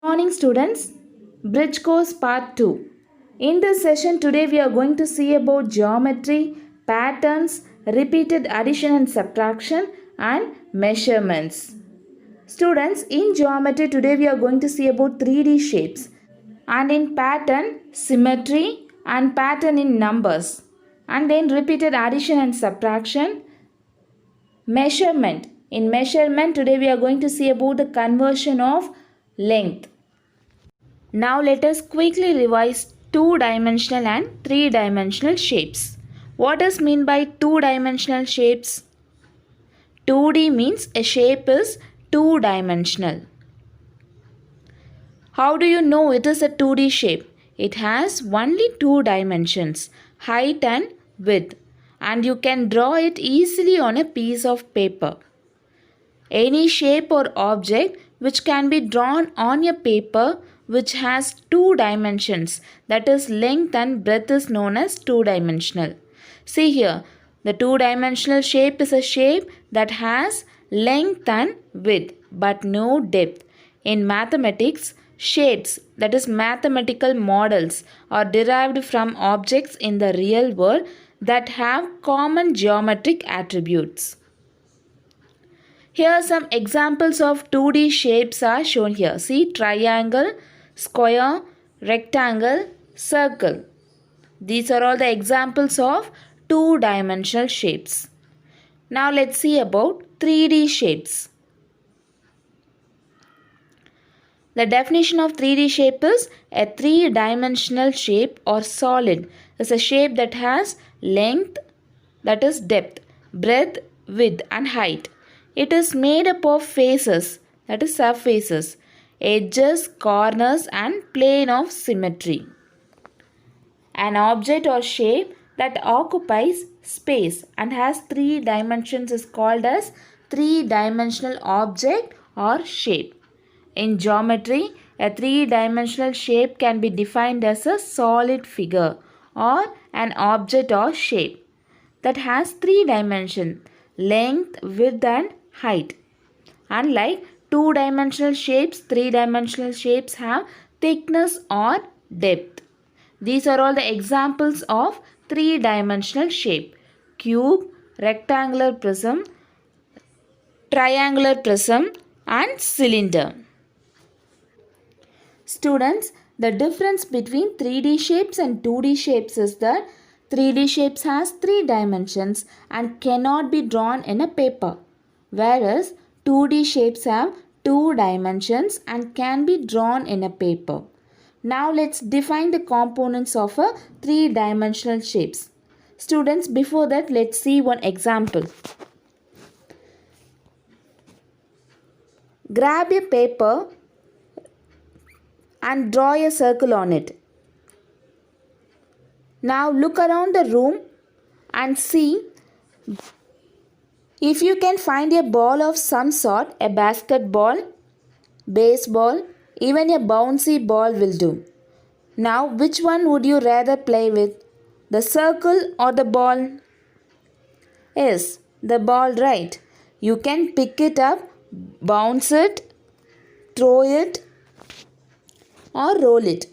Morning students, Bridge Course Part 2. In this session today we are going to see about geometry, patterns, repeated addition and subtraction and measurements. Students, in geometry today we are going to see about 3D shapes, and in pattern, symmetry and pattern in numbers, and then repeated addition and subtraction, measurement. In measurement today we are going to see about the conversion of length. Now let us quickly revise two-dimensional and three-dimensional shapes. What does mean by two-dimensional shapes? 2D means a shape is two-dimensional. How do you know it is a 2D shape? It has only two dimensions, height and width, and you can draw it easily on a piece of paper. Any shape or object which can be drawn on a paper which has two dimensions, that is length and breadth, is known as two-dimensional. See here, the two-dimensional shape is a shape that has length and width but no depth. In mathematics, shapes, that is mathematical models, are derived from objects in the real world that have common geometric attributes. Here some examples of 2D shapes are shown here. See, triangle, square, rectangle, circle. These are all the examples of two-dimensional shapes. Now let's see about 3D shapes. The definition of 3D shape is a three-dimensional shape or solid is a shape that has length, that is depth, breadth, width and height. It is made up of faces, that is surfaces, edges, corners and plane of symmetry. An object or shape that occupies space and has three dimensions is called as three-dimensional object or shape. In geometry, a three-dimensional shape can be defined as a solid figure or an object or shape that has three dimensions, length, width and height. Unlike two-dimensional shapes, three-dimensional shapes have thickness or depth. These are all the examples of three-dimensional shape: cube, rectangular prism, triangular prism and cylinder. Students, the difference between 3D shapes and 2D shapes is that 3D shapes has three dimensions and cannot be drawn in a paper, whereas 2D shapes have two dimensions and can be drawn in a paper. Now let's define the components of a three-dimensional shapes. Students, before that let's see one example. Grab a paper and draw a circle on it. Now look around the room and see if you can find a ball of some sort, a basketball, baseball, even a bouncy ball will do. Now which one would you rather play with? The circle or the ball? Yes, the ball, right. You can pick it up, bounce it, throw it or roll it.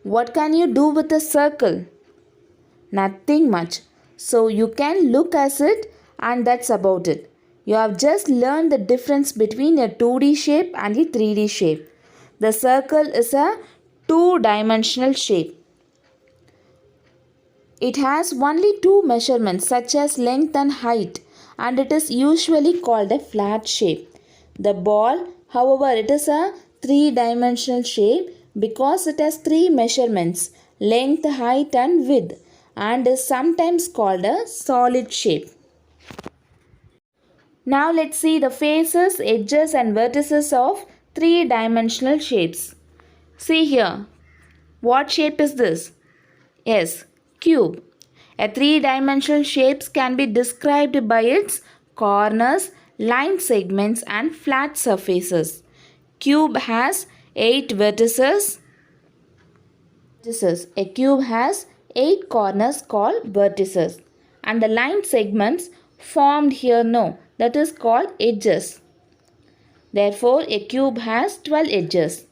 What can you do with a circle? Nothing much. So you can look at it and that's about it. You have just learned the difference between a 2D shape and a 3D shape. The circle is a two-dimensional shape. It has only two measurements such as length and height, and it is usually called a flat shape. The ball, however, it is a three-dimensional shape because it has three measurements, length, height and width, and is sometimes called a solid shape. Now let's see the faces, edges and vertices of three-dimensional shapes. See here, what shape is this? Yes, cube. A three-dimensional shapes can be described by its corners, line segments and flat surfaces. Cube has 8 vertices. A cube has 8 corners called vertices, and the line segments formed here that is called edges. Therefore, a cube has 12 edges.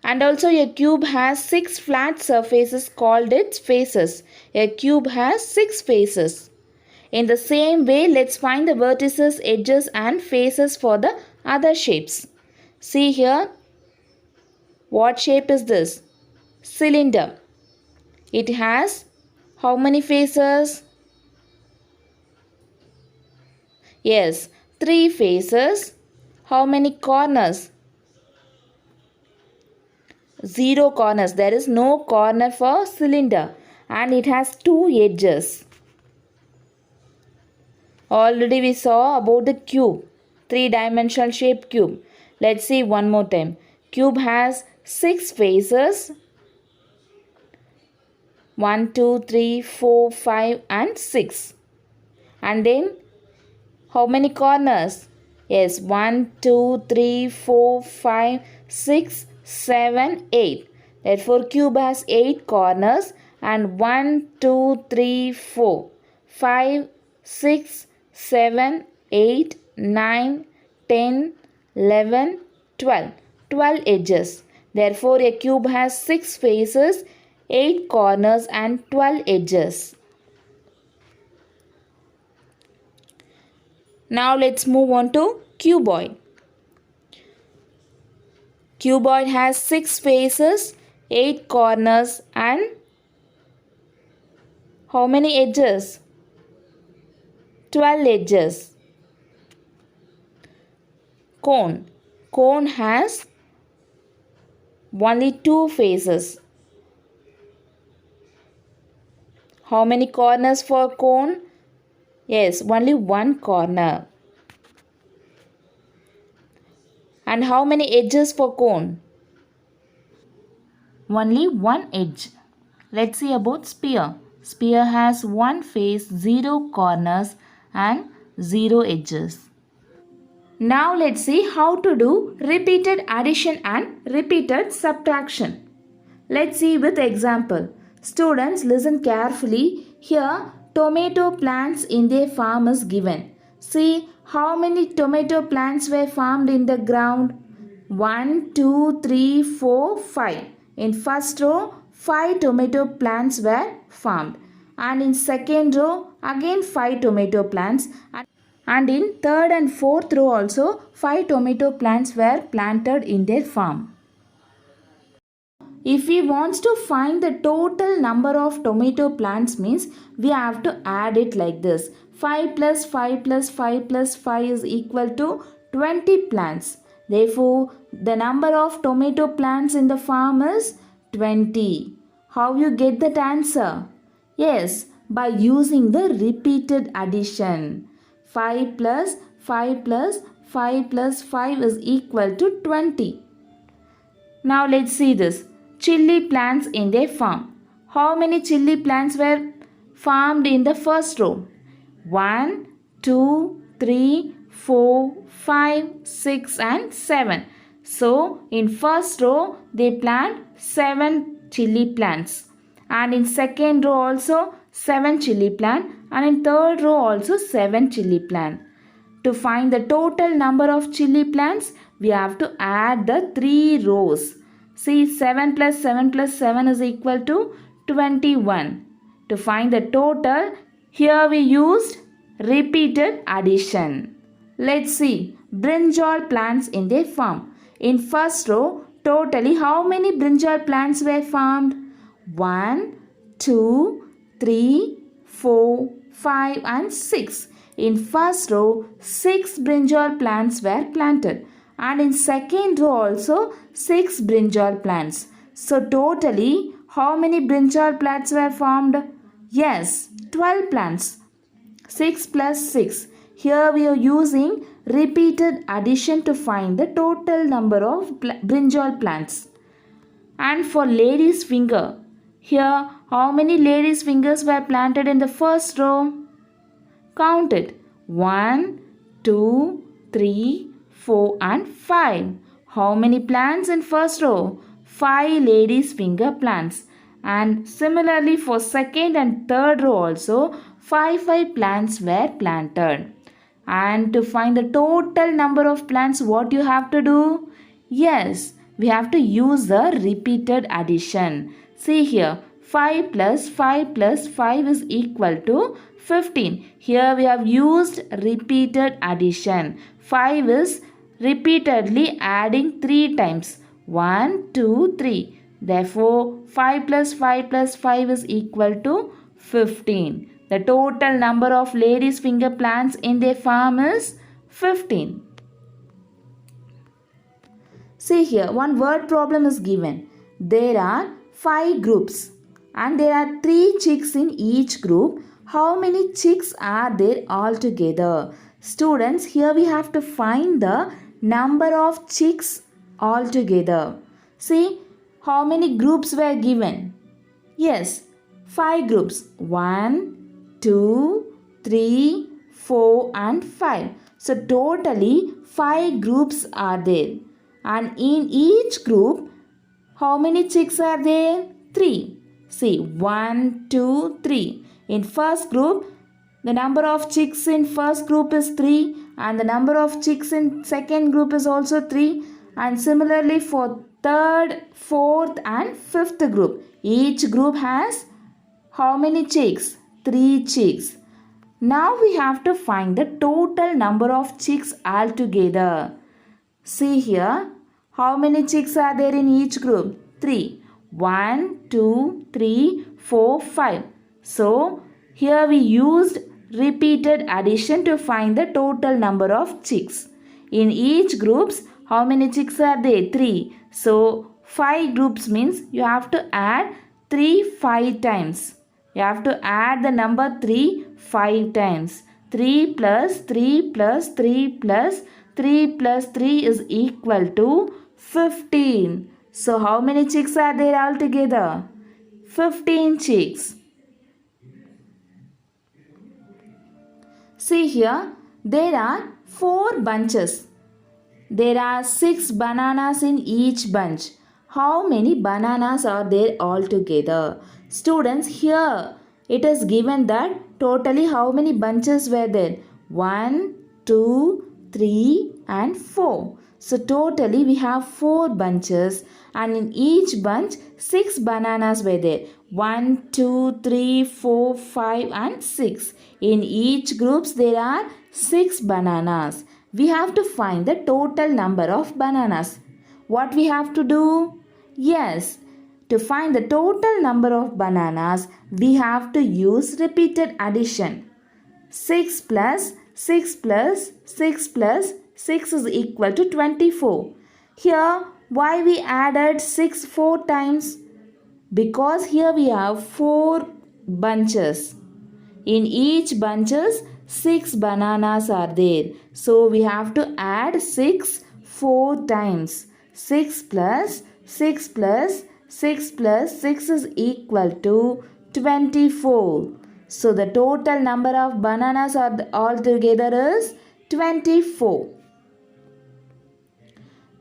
And also a cube has 6 flat surfaces called its faces. A cube has 6 faces. In the same way, let's find the vertices, edges and faces for the other shapes. See here, what shape is this? Cylinder. It has how many faces? Yes, 3 faces. How many corners? 0 corners. There is no corner for cylinder. And it has 2 edges. Already we saw about the cube. 3-dimensional shape cube. Let's see one more time. Cube has 6 faces. 1, 2, 3, 4, 5 and 6. And then how many corners? Yes, 1, 2, 3, 4, 5, 6, 7, 8. Therefore, cube has 8 corners and 1, 2, 3, 4, 5, 6, 7, 8, 9, 10, 11, 12. 12 edges. Therefore, a cube has 6 faces, 8 corners and 12 edges. Now let's move on to cuboid. Cuboid has 6 faces, 8 corners and how many edges? 12 edges. Cone. Cone has only 2 faces. How many corners for cone? Yes, only 1 corner. And how many edges for cone? Only 1 edge. Let's see about sphere. Sphere has 1 face, 0 corners and 0 edges. Now let's see how to do repeated addition and repeated subtraction. Let's see with example. Students, listen carefully. Here, tomato plants in their farm is given. See how many tomato plants were farmed in the ground? 1, 2, 3, 4, 5. In first row, 5 tomato plants were farmed. And in second row, again 5 tomato plants. And in third and fourth row also, 5 tomato plants were planted in their farm. If we want to find the total number of tomato plants means we have to add it like this. 5 plus 5 plus 5 plus 5 is equal to 20 plants. Therefore, the number of tomato plants in the farm is 20. How you get that answer? Yes, by using the repeated addition. 5 plus 5 plus 5 plus 5 is equal to 20. Now let's see this. Chili plants in their farm. How many chili plants were farmed in the first row? 1, 2, 3, 4, 5, 6 and 7. So in first row they plant 7 chili plants. And in second row also 7 chili plant. And in third row also 7 chili plant. To find the total number of chili plants, we have to add the 3 rows. See, 7 plus 7 plus 7 is equal to 21. To find the total, here we used repeated addition. Let's see, brinjal plants in their farm. In first row, totally how many brinjal plants were farmed? 1, 2, 3, 4, 5 and 6. In first row, 6 brinjal plants were planted. And in second row also 6 brinjal plants. So totally how many brinjal plants were formed? Yes, 12 plants. 6 plus 6. Here we are using repeated addition to find the total number of brinjal plants. And for lady's finger, here how many lady's fingers were planted in the first row? Count it. 1, 2, 3, 4 and 5. How many plants in first row? 5 ladies finger plants. And similarly for second and third row also 5 plants were planted. And to find the total number of plants, what you have to do? Yes, we have to use the repeated addition. See here, 5 plus 5 plus 5 is equal to 15. Here we have used repeated addition. 5 is repeatedly adding 3 times. 1, 2, 3. Therefore, 5 plus 5 plus 5 is equal to 15. The total number of ladies' finger plants in their farm is 15. See here, one word problem is given. There are 5 groups and there are 3 chicks in each group. How many chicks are there altogether? Students, here we have to find the number of chicks altogether. See, how many groups were given? Yes, 5 groups. 1, 2, 3, 4 and 5. So totally 5 groups are there. And in each group, how many chicks are there? 3. See, 1, 2, 3. In first group, the number of chicks in first group is 3 and the number of chicks in second group is also 3. And similarly for third, fourth and fifth group. Each group has how many chicks? 3 chicks. Now we have to find the total number of chicks altogether. See here, how many chicks are there in each group? 3. 1, 2, 3, 4, 5. So, here we used repeated addition to find the total number of chicks. In each groups, how many chicks are there? 3. So, 5 groups means you have to add 3 5 times. You have to add the number 3 5 times. 3 plus 3 plus 3 plus 3 plus 3 is equal to 15. So how many chicks are there altogether? 15 chicks. See here, there are 4 bunches. There are 6 bananas in each bunch. How many bananas are there altogether? Students, here it is given that totally how many bunches were there? 1, 2, 3 and 4. So totally we have 4 bunches and in each bunch 6 bananas were there. 1, 2, 3, 4, 5 and 6. In each groups there are 6 bananas. We have to find the total number of bananas. What we have to do? Yes, to find the total number of bananas, we have to use repeated addition. 6 plus 6 plus 6 plus 6 is equal to 24. Here, why we added 6 4 times? Because here we have 4 bunches. In each bunches, 6 bananas are there. So, we have to add 6 4 times. 6 plus 6 plus 6 plus 6 is equal to 24. So the total number of bananas altogether is 24.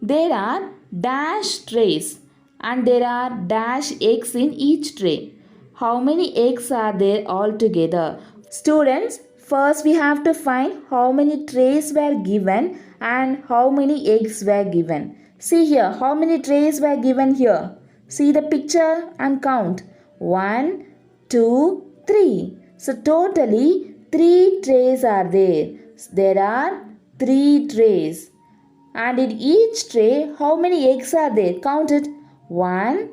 There are dash trays and there are dash eggs in each tray. How many eggs are there altogether? Students, first we have to find how many trays were given and how many eggs were given. See here, how many trays were given here? See the picture and count. 1, 2, 3. So totally 3 trays are there. There are 3 trays. And in each tray, how many eggs are there? Count it. 1,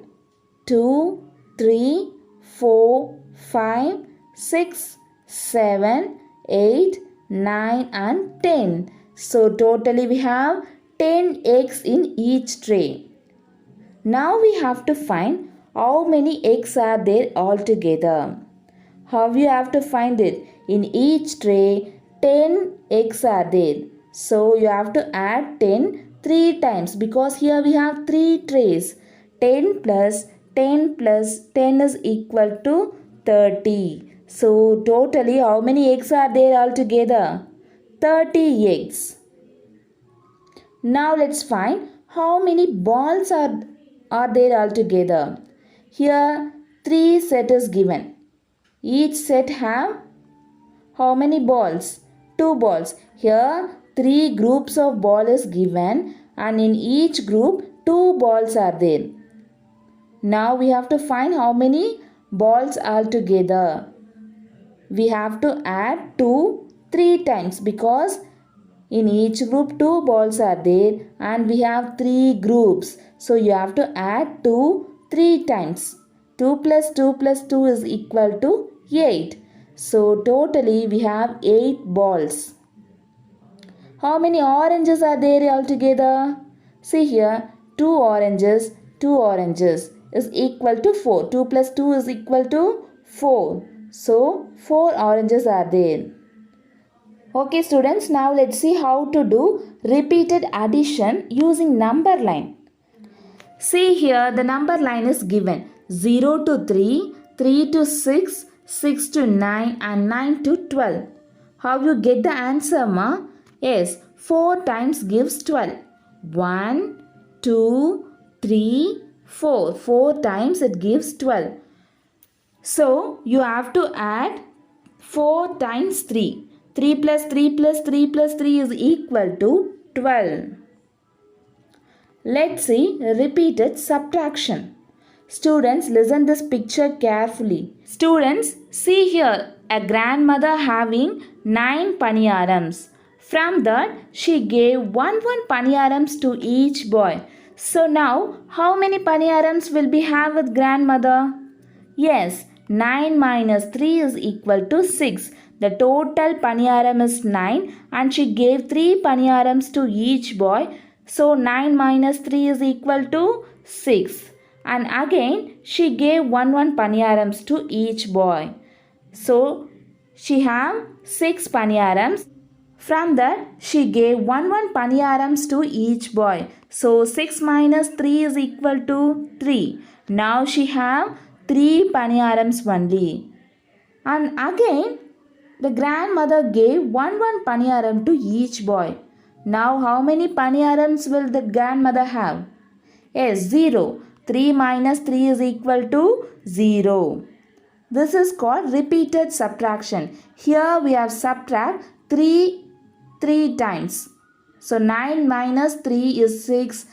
2, 3, 4, 5, 6, 7, 8, 9 and 10. So totally we have 10 eggs in each tray. Now we have to find how many eggs are there altogether. How you have to find it? In each tray, 10 eggs are there. So you have to add 10 3 times because here we have 3 trays. 10 plus 10 plus 10 is equal to 30. So totally how many eggs are there altogether? 30 eggs. Now let's find how many balls are there altogether. Here 3 set is given. Each set have how many balls? 2 balls. Here 3 groups of ball is given and in each group 2 balls are there. Now we have to find how many balls are together. We have to add 2 3 times because in each group 2 balls are there and we have 3 groups. So you have to add 2 3 times. 2 plus 2 plus 2 is equal to 8. So totally we have 8 balls. How many oranges are there altogether? See here, 2 oranges is equal to 4. 2 plus 2 is equal to 4. So 4 oranges are there. Okay students, now let's see how to do repeated addition using number line. See here, the number line is given 0 to 3, 3 to 6, 6 to 9 and 9 to 12. How you get the answer, ma? Yes, 4 times gives 12. 1, 2, 3, 4. 4 times it gives 12. So you have to add 4 times 3. 3 plus 3 plus 3 plus 3 is equal to 12. Let's see repeated subtraction. Students, listen this picture carefully. Students, see here a grandmother having 9 paniyarams. From that, she gave 1 paniyarams to each boy. So now, how many paniyarams will we have with grandmother? Yes, 9 minus 3 is equal to 6. The total paniyaram is 9 and she gave 3 paniyarams to each boy. So 9 minus 3 is equal to 6. And again she gave 1 paniyarams to each boy. So she have 6 paniyarams. From that she gave 1 paniyarams to each boy. So 6 minus 3 is equal to 3. Now she have 3 paniyarams only. And again the grandmother gave 1 paniyaram to each boy. Now how many paniyarams will the grandmother have? Yes, 0. 3 minus 3 is equal to 0. This is called repeated subtraction. Here we have subtract 3 times. So 9 minus 3 is 6.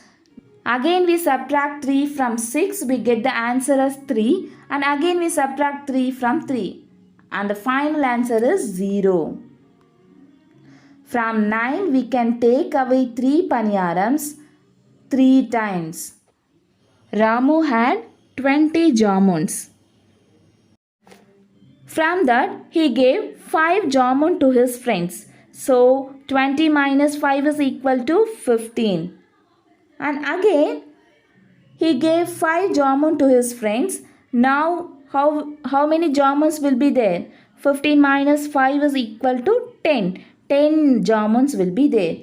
Again we subtract 3 from 6. We get the answer as 3. And again we subtract 3 from 3. And the final answer is 0. From 9 we can take away 3 paniyarams 3 times. Ramu had 20 jamuns. From that he gave 5 jamun to his friends. So 20 minus 5 is equal to 15. And again he gave 5 jamun to his friends. Now how many jamuns will be there? 15 minus 5 is equal to 10. 10 jamuns will be there.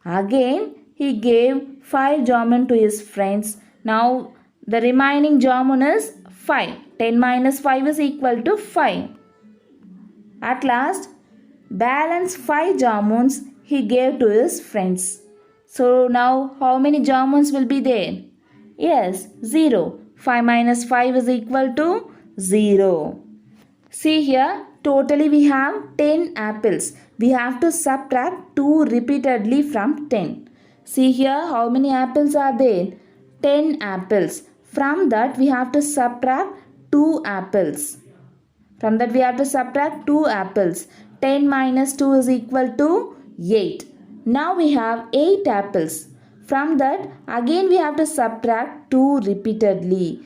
Again he gave 5 jamun to his friends. Now the remaining jamun is 5. 10 minus 5 is equal to 5. At last, balance 5 jamuns he gave to his friends. So now how many jamuns will be there? Yes, 0. 5 minus 5 is equal to 0. See here, totally we have 10 apples. We have to subtract 2 repeatedly from 10. See here, how many apples are there? 10 apples. From that we have to subtract 2 apples. From that we have to subtract 2 apples. 10 minus 2 is equal to 8. Now we have 8 apples. From that again we have to subtract 2 repeatedly.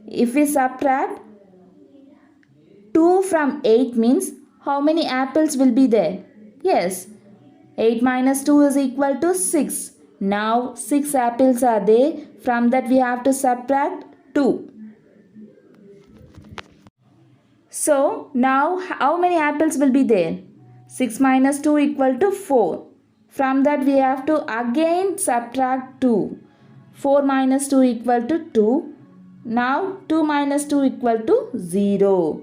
If we subtract 2 from 8 means how many apples will be there? Yes, 8 minus 2 is equal to 6. Now 6 apples are there. From that we have to subtract 2. So now how many apples will be there? 6 minus 2 equal to 4. From that we have to again subtract 2. 4 minus 2 equal to 2. Now 2 minus 2 equal to 0.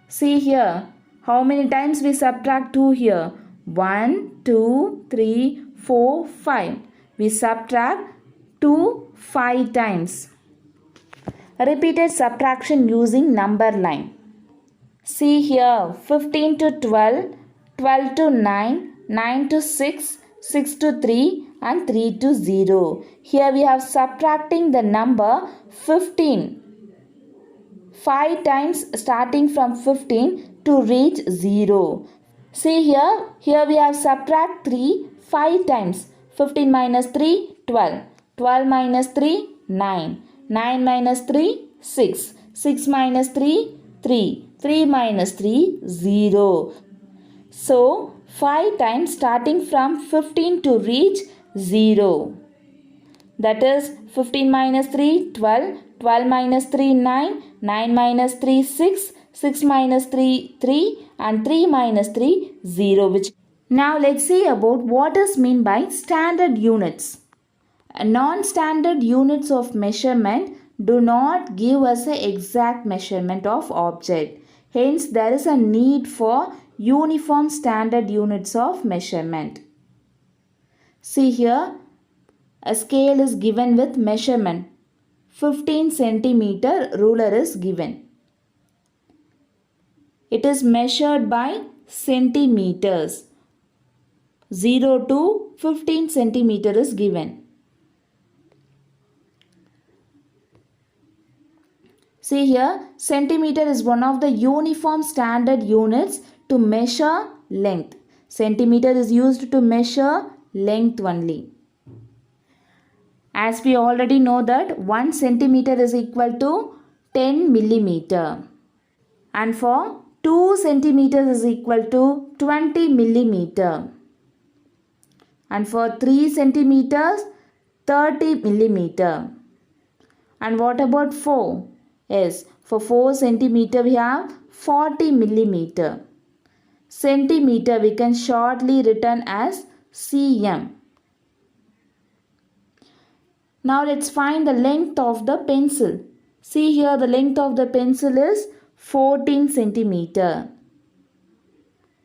See here, how many times we subtract 2 here? 1, 2, 3, 4, 5. We subtract 2 5 times. Repeated subtraction using number line. See here, 15 to 12, 12 to 9, 9 to 6, 6 to 3 and 3 to 0. Here we have subtracting the number 15. 5 times starting from 15 to reach 0. See here we have subtract 3 5 times. 15 minus 3, 12. 12 minus 3, 9. 9 minus 3, 6. 6 minus 3, 3. 3 minus 3, 0. So, 5 times starting from 15 to reach 0. That is 15 minus 3, 12. 12 minus 3, 9. 9 minus 3, 6. 6 minus 3, 3. And 3 minus 3, 0. Now let's see about what is meant by standard units. Non-standard units of measurement do not give us an exact measurement of object. Hence, there is a need for uniform standard units of measurement. See here, a scale is given with measurement. 15 centimeter ruler is given. It is measured by centimeters. 0 to 15 centimeter is given. See here, centimeter is one of the uniform standard units to measure length. Centimeter is used to measure length only. As we already know that 1 centimeter is equal to 10 millimeter. And for 2 centimeters is equal to 20 millimeter. And for 3 centimeters, 30 millimeter. And what about 4? Yes, for 4 centimeter we have 40 millimeter. Centimeter we can shortly written as cm. Now let's find the length of the pencil. See here, the length of the pencil is 14 centimeter.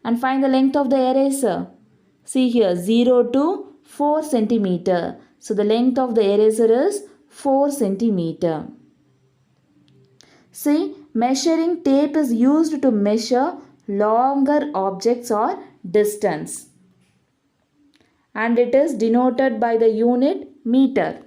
And find the length of the eraser. See here, 0 to 4 centimeter. So the length of the eraser is 4 centimeter. See, measuring tape is used to measure longer objects or distance. And it is denoted by the unit meter.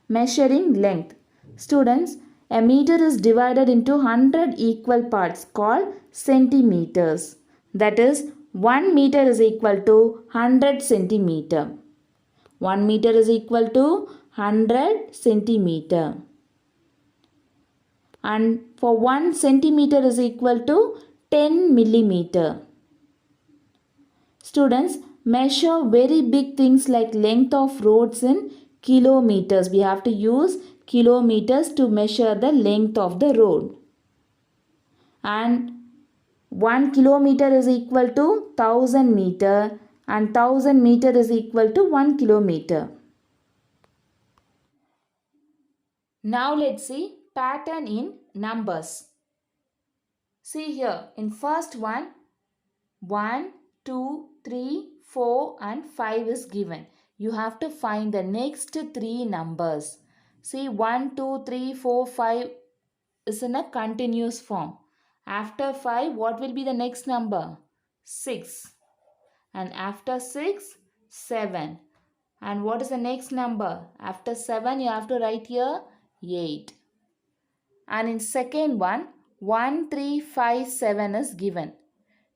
Measuring length. Students, a meter is divided into 100 equal parts called centimeters. That is, 1 meter is equal to 100 centimeter. 1 meter is equal to 100 centimeter. And for 1 centimeter is equal to 10 millimeter. Students, measure very big things like length of roads in kilometers. We have to use kilometers to measure the length of the road. And 1 kilometer is equal to 1000 meter and 1000 meter is equal to 1 kilometer. Now let's see pattern in numbers. See here, in first one, 1, 2, 3, 4 and 5 is given. You have to find the next 3 numbers. See, 1, 2, 3, 4, 5 is in a continuous form. After 5, what will be the next number? 6. And after 6, 7. And what is the next number? After 7, you have to write here 8. And in second one, 1, 3, 5, 7 is given.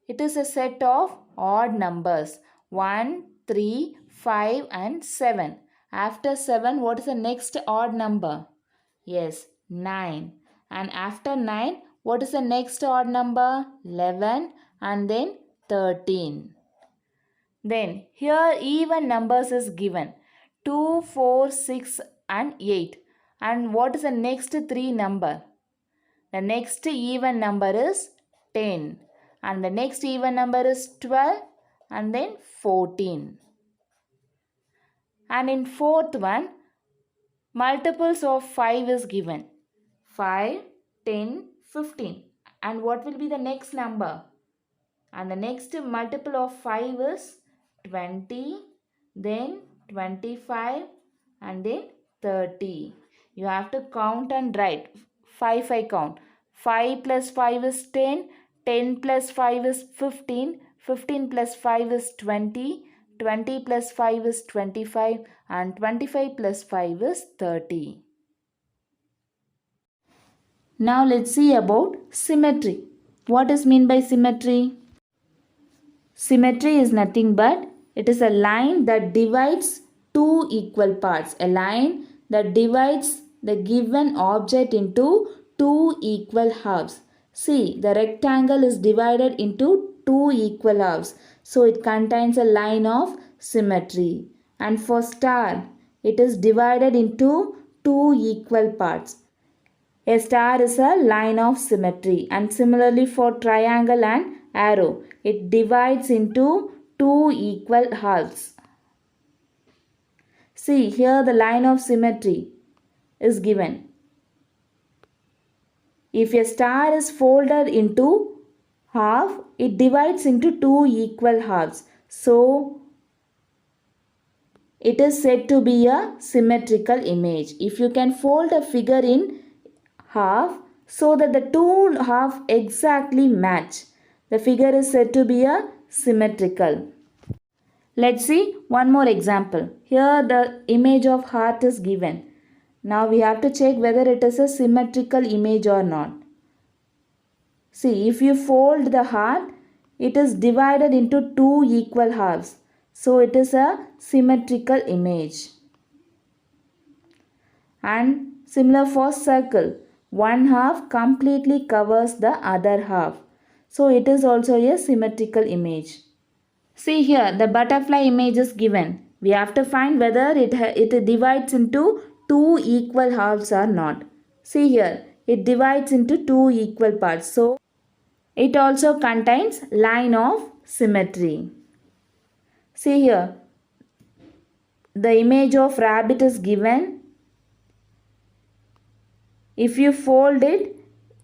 It is a set of odd numbers. 1, 3, 5 and 7. After 7, what is the next odd number? Yes, 9. And after 9, what is the next odd number? 11 and then 13. Then here even numbers is given. 2, 4, 6 and 8. And what is the next 3 number? The next even number is 10. And the next even number is 12 and then 14. And in fourth one, multiples of 5 is given. 5, 10, 15. And what will be the next number? And the next multiple of 5 is 20, then 25 and then 30. You have to count and write. 5 count. 5 plus 5 is 10. 10 plus 5 is 15. 15 plus 5 is 20. 20 plus 5 is 25 and 25 plus 5 is 30. Now let's see about symmetry. What is mean by symmetry? Symmetry is nothing but it is a line that divides two equal parts. A line that divides the given object into two equal halves. See, the rectangle is divided into two equal halves. So it contains a line of symmetry. And for star, it is divided into two equal parts. A star is a line of symmetry, and similarly for triangle and arrow, it divides into two equal halves. See, here the line of symmetry is given. If a star is folded into half, it divides into two equal halves. So, it is said to be a symmetrical image. If you can fold a figure in half so that the two halves exactly match, the figure is said to be a symmetrical. Let's see one more example. Here the image of heart is given. Now we have to check whether it is a symmetrical image or not. See, if you fold the heart, it is divided into two equal halves. So it is a symmetrical image. And similar for circle. One half completely covers the other half. So it is also a symmetrical image. See here, the butterfly image is given. We have to find whether it divides into two equal halves or not. See here, it divides into two equal parts. So it also contains line of symmetry. See here, the image of rabbit is given. If you fold it,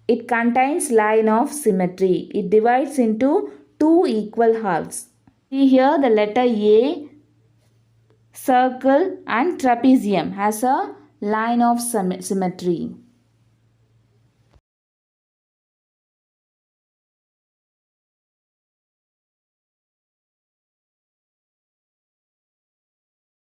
it contains line of symmetry. It divides into two equal halves. See here the letter A, circle and trapezium has a line of symmetry.